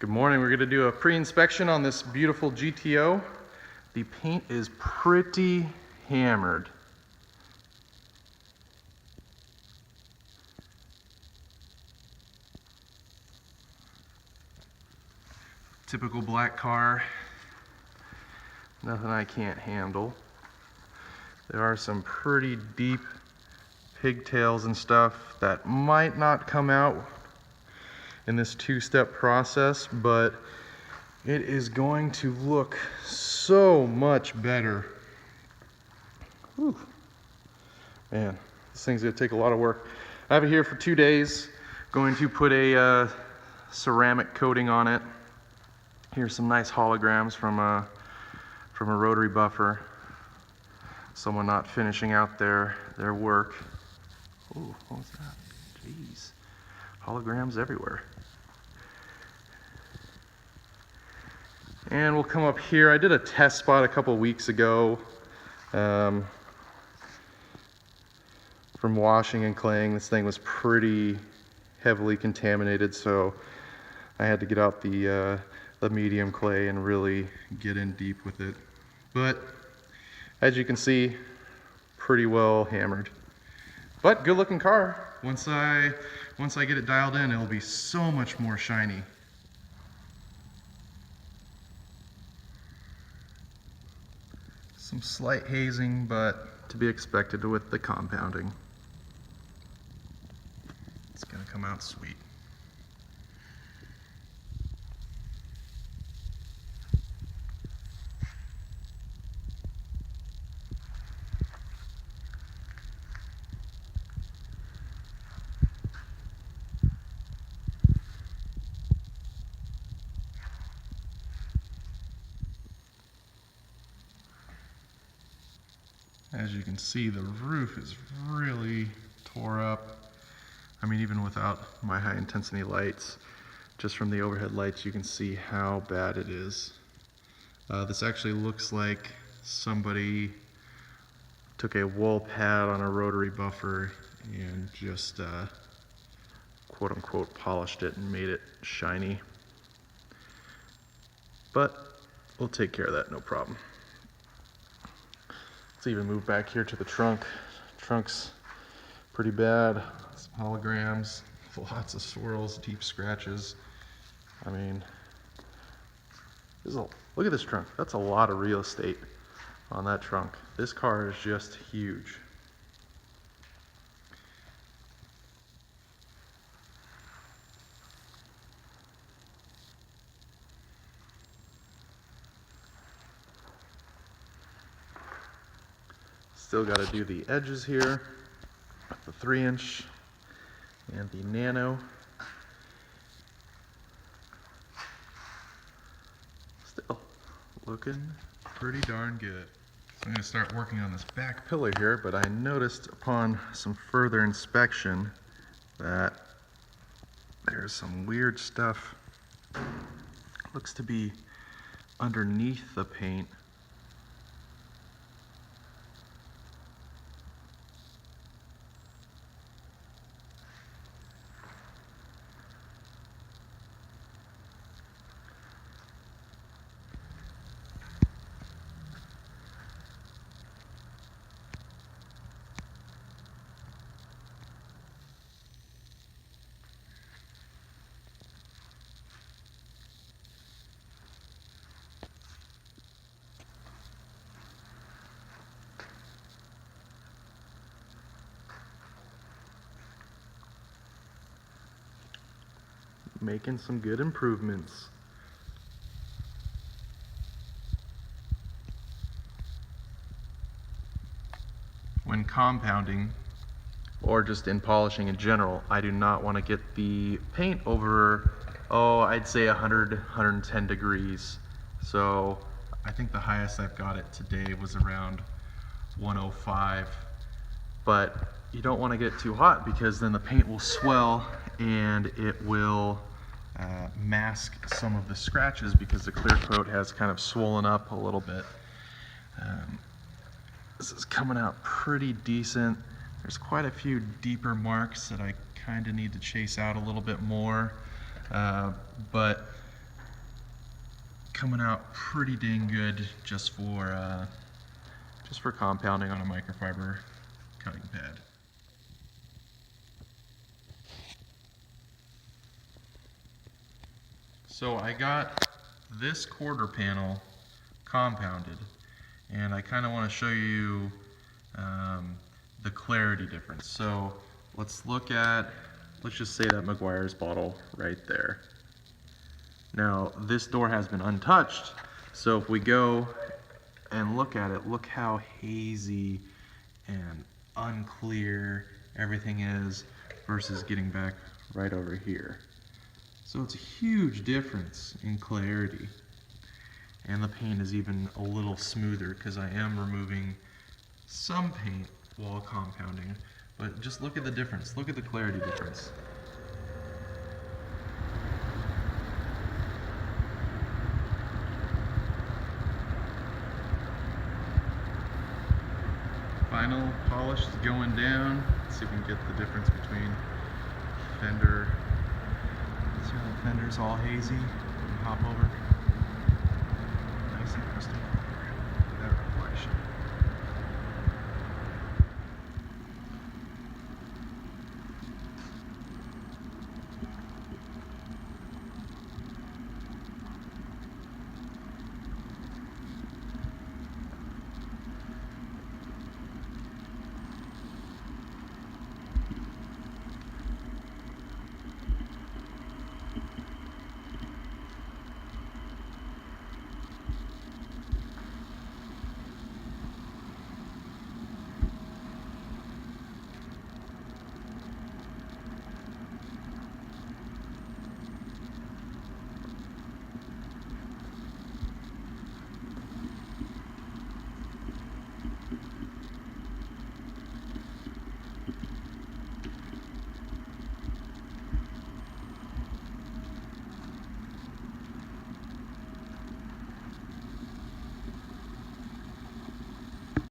Good morning. We're going to do a pre-inspection on this beautiful GTO. The paint is pretty hammered. Typical black car. Nothing I can't handle. There are some pretty deep pigtails and stuff that might not come out in this two-step process, but it is going to look so much better. Whew. Man, this thing's gonna take a lot of work. I have it here for 2 days. Going to put a ceramic coating on it. Here's some nice holograms from a rotary buffer. Someone not finishing out their work. Ooh, what was that? Jeez. Holograms everywhere. And we'll come up here. I did a test spot a couple weeks ago from washing and claying. This thing was pretty heavily contaminated, so I had to get out the medium clay and really get in deep with it. But as you can see, pretty well hammered. But good looking car. Once I get it dialed in, it'll be so much more shiny. Some slight hazing, but to be expected with the compounding. It's gonna come out sweet. As you can see, the roof is really tore up. I mean, even without my high intensity lights, just from the overhead lights, you can see how bad it is. This actually looks like somebody took a wool pad on a rotary buffer and just quote unquote polished it and made it shiny. But we'll take care of that, no problem. Let's even move back here to the trunk. Trunk's pretty bad. Some holograms, lots of swirls, deep scratches. I mean, look at this trunk. That's a lot of real estate on that trunk. This car is just huge. Still got to do the edges here, the 3-inch and the nano. Still looking pretty darn good. So I'm going to start working on this back pillar here, but I noticed upon some further inspection that there's some weird stuff. Looks to be underneath the paint. Making some good improvements. When compounding, or just in polishing in general, I do not want to get the paint over, I'd say 100, 110 degrees. So I think the highest I've got it today was around 105. But you don't want to get too hot because then the paint will swell and it will mask some of the scratches because the clear coat has kind of swollen up a little bit. This is coming out pretty decent. There's quite a few deeper marks that I kind of need to chase out a little bit more, but coming out pretty dang good just for compounding on a microfiber cutting pad. So I got this quarter panel compounded, and I kind of want to show you the clarity difference. So let's just say that McGuire's bottle right there. Now this door has been untouched, so if we go and look at it, look how hazy and unclear everything is versus getting back right over here. So it's a huge difference in clarity. And the paint is even a little smoother because I am removing some paint while compounding. But just look at the difference. Look at the clarity difference. Final polish is going down. Let's see if we can get the difference between fender. See how the fender's all hazy? Hop over. Nice and crystal clear. Look at that reflection.